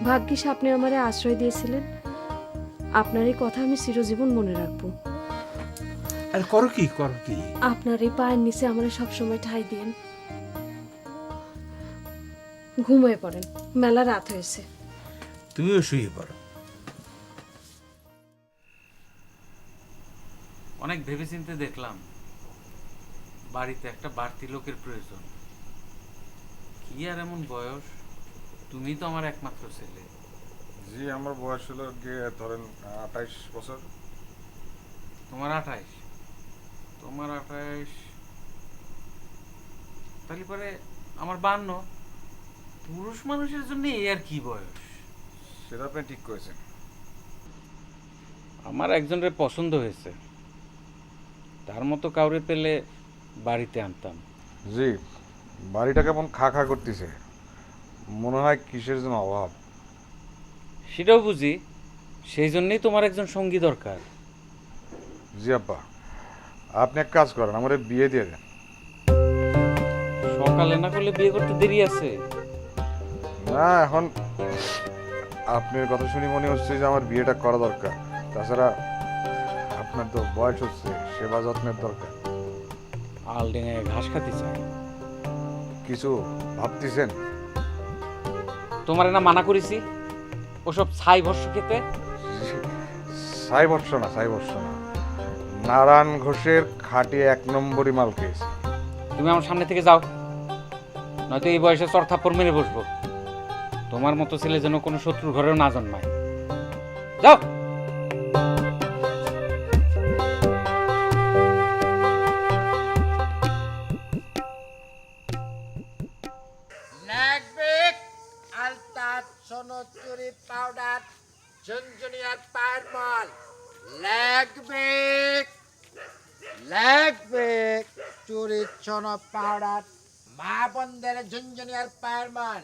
ভাগ্যিস আপনি আমারে আশ্রয় দিয়েছিলেন। আপনার এই কথা আমি চিরজীবন মনে রাখবো। আর করো কি আপনার এই পায়ের নিচে আমরা সবসময় ঠাঁই দিয়েন। ঘুমিয়ে পড়েন, মেলা রাত হয়েছে। তুমিও শুয়ে পড়ো। অনেক ভেবেচিন্তে দেখলাম বাড়িতে একটা বাড়তি লোকের প্রয়োজন। কি আর এমন বয়স, তুমি তো আমার একমাত্র ছেলে। জি আমার বয়স হলো গিয়ে ধরেন 28 বছর। তোমার 28, তোমার 28, তাহলে পরে আমার 52। পুরুষ মানুষের জন্য এই আর কি বয়স। সেটা আপনি ঠিক করেছেন। আমার একজনের পছন্দ হয়েছে, তার মতো কাউরে পেলে বাড়িতে আনতাম। জি বাড়িটা কেমন খা খা করতেছে, মনে হয় কিসের জন্য অভাব। সেটাও বুঝি, সেই জন্যই তোমার একজন সঙ্গী দরকার। জি আব্বা, আপনি এক কাজ করেন, আমার বিয়ে দিয়ে দেন। সকালে না করলে বিয়ে করতে দেরি আছে। না এখন আপনার কথা শুনি মনে হচ্ছে যে আমার বিয়েটা করা দরকার। তাছাড়া আপনার তো বয়স হচ্ছে, সেবা যত্নের দরকার। আলডিঙে ঘাস খাতে চাই। কিছু ভাবতেছেন? তোমার না মানা করেছি ওসব ছাই ভস্য খেতে। ছাই বর্ষ না, ছাই বর্ষ না, নারায়ণ ঘোষের খাঁটি 1 নম্বরই মাল খেয়েছি। তুমি আমার সামনে থেকে যাও, নয়তো এই বয়সে চর থাপ্পড় মেরে বসবো। তোমার মতো ছেলে যেন কোনো শত্রুর ঘরেও না জন্মায়। যাও। ল্যাকবিক আলতাত সোনচুরি পাউডার ঝুনঝুনিয়ার পায়ের মল। ল্যাকবিক চুরি ছোন পাউডার মা বন্ধের ঝুনঝুনিয়ার পায়ের মল।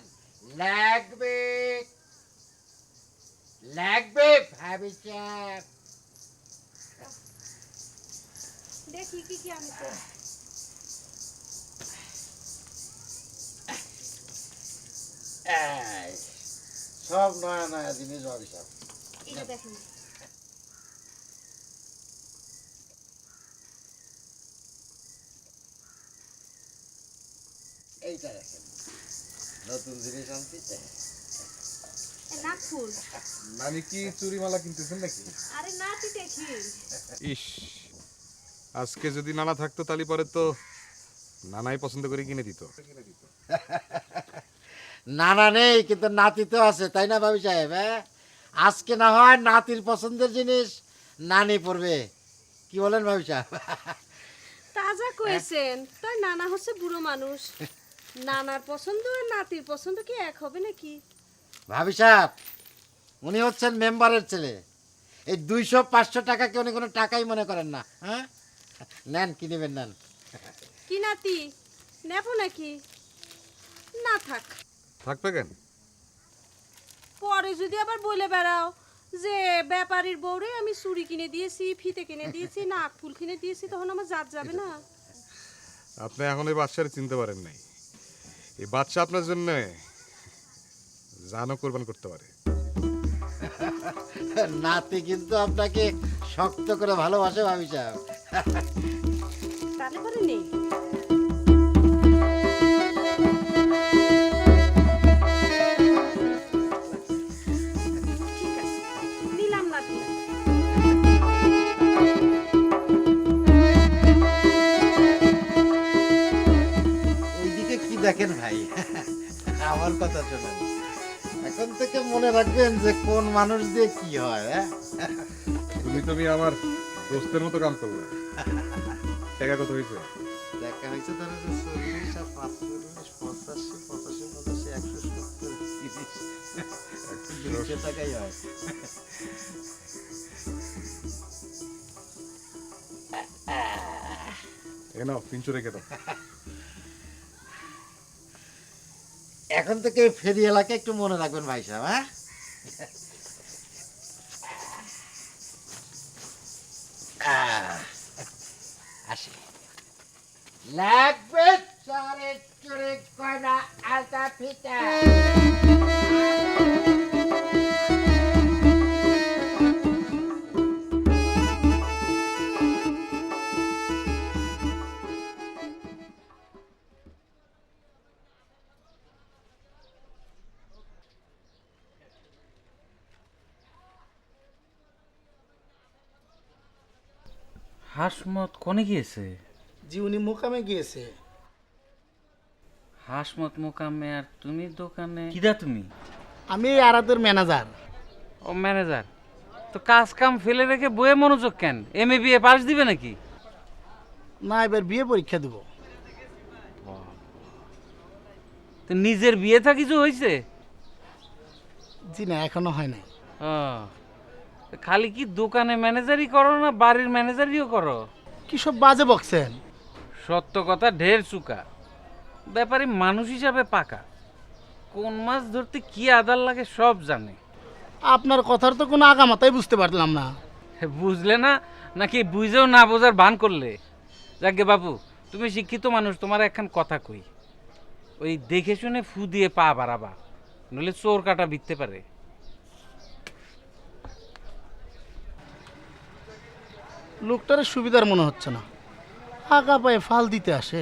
ল্যাকবিক ভাবি চাপ। দেখি কি কি আমি তো এই, সব নয়া নয়া জিনিস ভাবি চাপ। এটা দেখেন। এইটা দেখেন, নতুন জিনিস আনছি। না ফুল। মানে কি চুরিমালা কিনতেছেন নাকি? আরে না তুই দেখি। ইস, আজকে যদি নানা থাকতো তাহলে পরে তো নানাই পছন্দ করে কিনে দিত। নানা নেই কিন্তু নাতি তো আছে, তাই না ভাবি সাহেব? হ্যাঁ, আজকে না হয় নাতির পছন্দের জিনিস নানি পড়বে। কি বলেন ভাবি সাহেব? তাজা কইছেন, তাই নানা হচ্ছে বুড়ো মানুষ। নানার পছন্দ আর নাতির পছন্দ কি এক হবে নাকি? ভাবি সাহেব, উনি হচ্ছেন মেম্বারের ছেলে। এই 200-500 টাকাকে উনি কোনো টাকাই মনে করেন না। হ্যাঁ, নেন, কি নেবেন নেন। কি নাতি নেব নাকি? না থাক, থাকবে কেন? পরে যদি আবার বলে বেড়াও যে ব্যাপারীর বউরে আমি চুড়ি কিনে দিয়েছি, ফিতে কিনে দিয়েছি, নাক ফুল কিনে দিয়েছি, তখন আমার জাত যাবে না। আপনি এখন এই বাচ্চারে চিনতে পারেন নাই। এই বাচ্চা আপনার জন্য জানও কোরবান করতে পারে। নাতি কিন্তু আপনাকে শক্ত করে ভালোবাসে ভাবি সাহেব। তাহলে পরে নেই। ঠিক আছে, নিলাম নাতি। ওইদিকে কি দেখেন ভাই? আমার কথা শোনেন, এখন থেকে মনে রাখবেন যে কোন মানুষ দিয়ে কি হয়। হ্যাঁ, তুমি আমার দোস্তের মতো কাম করবে। টাকা কত হয়েছে? দেখা হয়েছে ধরো যে 40 আর 45, 85, 85, 170, 30, 200 টাকাই হয়। এ নাও 300 রেখে দাও। এখন থেকে ফেরি এলাকা একটু মনে রাখবেন ভাই সাহেব। হ্যাঁ, আসি। লাগবে চরে চরে কয়না আলতা ফিতা। হাসমত কোনে গিয়েছে? জি উনি মোকামে গিয়েছে। হাসমত মোকামে আর তুমি দোকানে? কিরা তুমি? আমি এই আরাতের ম্যানেজার। ও ম্যানেজার, তো কাজ কাম ফেলে রেখে বইয়ে মনোযোগ কেন? এমএ বিএ পাস দিবে নাকি? না, এবার বিয়ে পরীক্ষা দেব। তো নিজের বিয়ে থা কিছু হয়েছে? জি না, এখনো হয় নাই। ও, তো খালি কি দোকানে ম্যানেজারই করো না বাড়ির ম্যানেজারিও করো? কি সব বাজে বকছেন? সত্য কথা ঢের চুকা, ব্যাপারে মানুষ হিসাবে পাকা, কোন মাছ ধরতে কি আদার লাগে সব জানে। আপনার কথার তো কোনো আগামাতাই বুঝতে পারলাম না। বুঝলে না, নাকি বুঝেও না বোঝার ভান করলে? যাকে বাবু, তুমি শিক্ষিত মানুষ, তোমার একখান কথা কই, ওই দেখে শুনে ফু দিয়ে পা বাড়াবা, নইলে চোর কাটা বিকতে পারে। লোকটার সুবিধার মনে হচ্ছে না, আগা পায়ে ফাল দিতে আসে।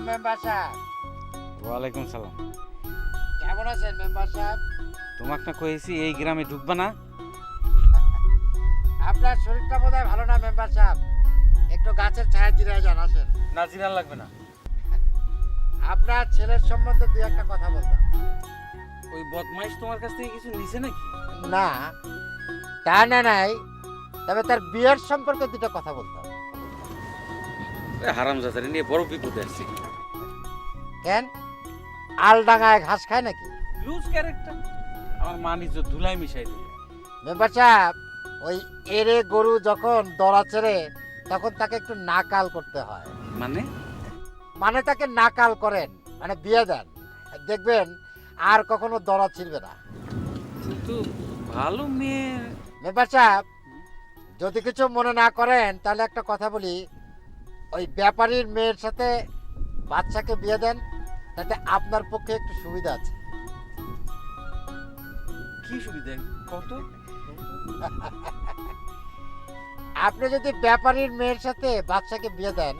মেম্বার সাহেব, ওয়ালাইকুম সালাম। কেমন আছেন মেম্বার সাহেব? তোমাকে না কয়েছি এই গ্রামে ঢুকবা না? আপনার শরীরটা বোধহয় ভালো না মেম্বার সাহেব, একটু গাছের ছায়া জিরায় যান, আসেন। না, জিরান লাগবে না। আপনার ছেলের সম্বন্ধে দুই একটা কথা বলতাম। ওই বদমাইশ তোমার কাছ থেকে কিছু নিছে নাকি? না, তা না নাই, তবে তার বিয়ের সম্পর্কে দুটো কথা বলতাম। হারাম জাতারি নিয়ে বড় বিপদে আসছি। কেন, আলডাঙ্গায় ঘাস খায় নাকি? লুজ ক্যারেক্টার, আমার মান ইজ্জত ধুলাই মিশাই দিল। মেম্বার সাহেব, ওই এরে গরু যখন দড়া ছেড়ে তখন তাকে একটু নাকাল করতে হয়। মানে তাকে নাকাল করেন, মানে বিয়ে দেন, দেখবেন আর কখনো দড়া ছিড়বে না। কিন্তু ভালো মেয়ে। মেম্বার সাহেব, যদি কিছু মনে না করেন তাহলে একটা কথা বলি, ওই ব্যাপারীর মেয়ের সাথে বাচ্চাকে বিয়ে দেন, তাতে আপনার পক্ষে একটু সুবিধা আছে। কি সুবিধা? কত? আপনি যদি ব্যাপারীর মেয়ের সাথে বাচ্চাকে বিয়ে দেন,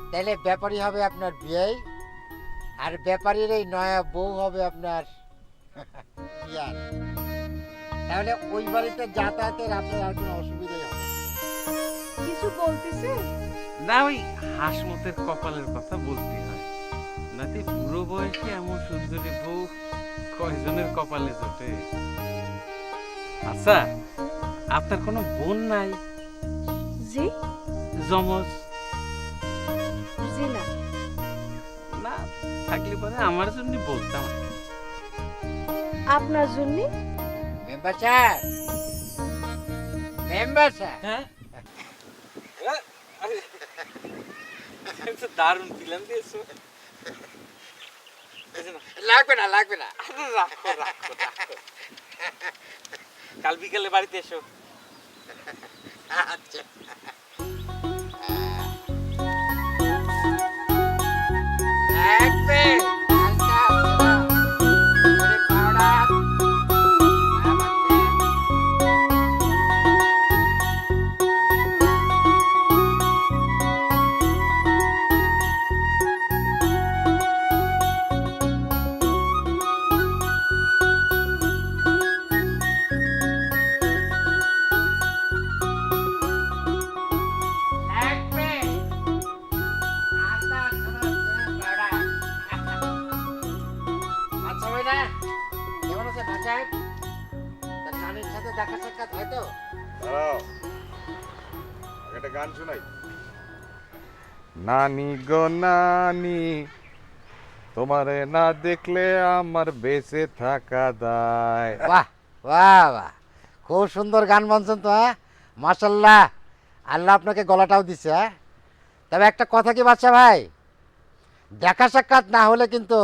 তাহলে ব্যাপারী হবে আপনার বিয়ে, আর ব্যাপারীর এই নয়া বউ হবে আপনার বিয়ার। তাহলে ওই বাড়িতে যাতায়াতের আপনার আর কোনো অসুবিধাই হবে না। কিছু বলতেছে? না, ওই হাসমতের কপালের কথা বলতে হয়, নাতে বুড়ো বয়সে এমন সুন্দরী বউ কয়জনের কপালে জোটে। আচ্ছা, আপনার কোনো বোন নাই? জি জমজ? জি না। না থাকলে পরে আমার জন্য বলতাম। আপনার জন্য? মেম্বার সাহেব, মেম্বার সাহেব, হ্যাঁ, দারুণ ফিল্ম দিয়েছো। লাগবে না লাগবে না, রাখো রাখো রাখো, কাল বিকেলে বাড়িতে এসো। আচ্ছা। লাগবে হালকা করে পাউডার, লাগবে আদা পাউডার। আচ্ছা ভাই না, কেমন আছে ভাই সাহেব? তার নানির সাথে দেখা সাক্ষাৎ হয় তো? দাঁড়াও, একটা গান শোনাই। নানি গো নানি, তোমারে না দেখলে আমার বেঁচে থাকা দায়। বাহ বাহ বাহ, খুব সুন্দর গান বানছেন তো। হ্যাঁ, মাশাল্লাহ, আল্লাহ আপনাকে গলাটাও দিছে। হ্যাঁ, তবে একটা কথা কি বাচ্চা ভাই, দেখা সাক্ষাৎ না হলে কিন্তু